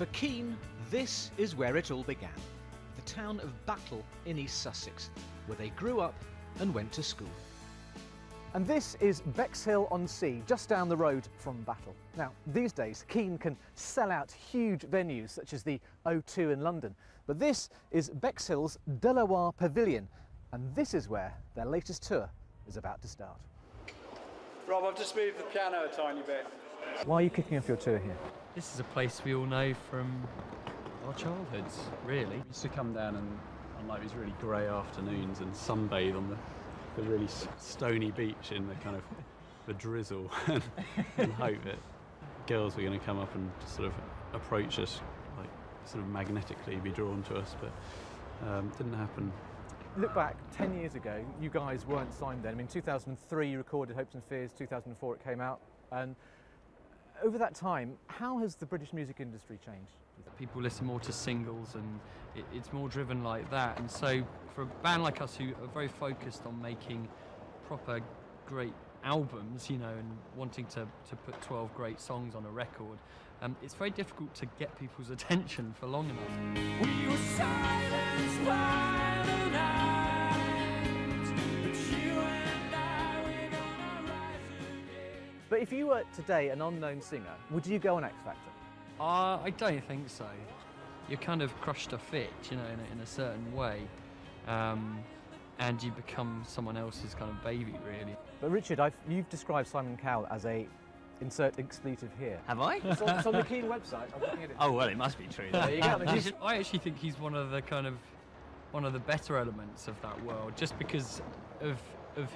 For Keane, this is where it all began. The town of Battle in East Sussex, where they grew up and went to school. And this is Bexhill-on-Sea, just down the road from Battle. Now, these days, Keane can sell out huge venues such as the O2 in London. But this is Bexhill's De La Warr Pavilion, and this is where their latest tour is about to start. Rob, I've just moved the piano a tiny bit. Why are you kicking off your tour here? This is a place we all know from our childhoods, really. We used to come down and on like these really grey afternoons and sunbathe on the really stony beach in the kind of the drizzle and hope that girls were going to come up and just sort of approach us, like sort of magnetically be drawn to us, but didn't happen. Look back 10 years ago, you guys weren't signed then. I mean, 2003 you recorded Hopes and Fears, 2004 it came out, and over that time, how has the British music industry changed? People listen more to singles and it's more driven like that. And so for a band like us who are very focused on making proper great albums, you know, and wanting to put 12 great songs on a record, it's very difficult to get people's attention for long enough. We were silenced by the night, but you and I, we're gonna rise again. But if you were today an unknown singer, would you go on X Factor? I don't think so. You're kind of crushed to fit, you know, in a certain way, and you become someone else's kind of baby, really. But Richard, you've described Simon Cowell as a insert expletive here. Have I? It's on the Keane website. I'm looking at it. Oh well, it must be true. There you go. I actually think he's one of the better elements of that world, just because of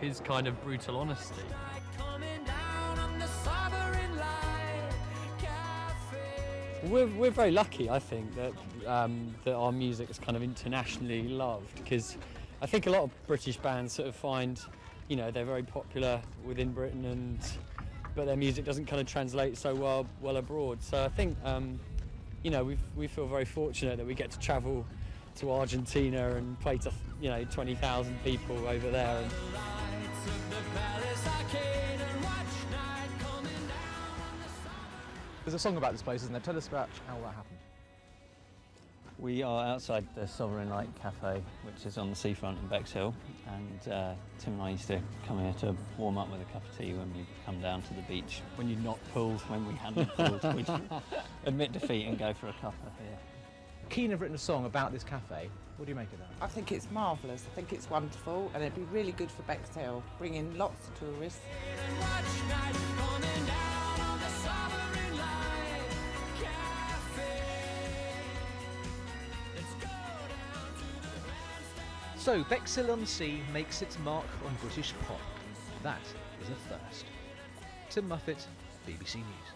his kind of brutal honesty. We're very lucky, I think, that our music is kind of internationally loved, because I think a lot of British bands sort of find, you know, they're very popular within Britain, but their music doesn't kind of translate so well abroad. So I think, you know, we feel very fortunate that we get to travel to Argentina and play to, you know, 20,000 people over there. There's a song about this place, isn't there? Tell us about how that happened. We are outside the Sovereign Light Cafe, which is on the seafront in Bexhill, and Tim and I used to come here to warm up with a cup of tea when we come down to the beach. When you'd not pulled, when we hadn't pulled, we'd admit defeat and go for a cuppa here. Keane have written a song about this cafe. What do you make of that? I think it's marvellous. I think it's wonderful, and it'd be really good for Bexhill, bring in lots of tourists. So Bexhill-on-Sea makes its mark on British pop. That is a first. Tim Muffett, BBC News.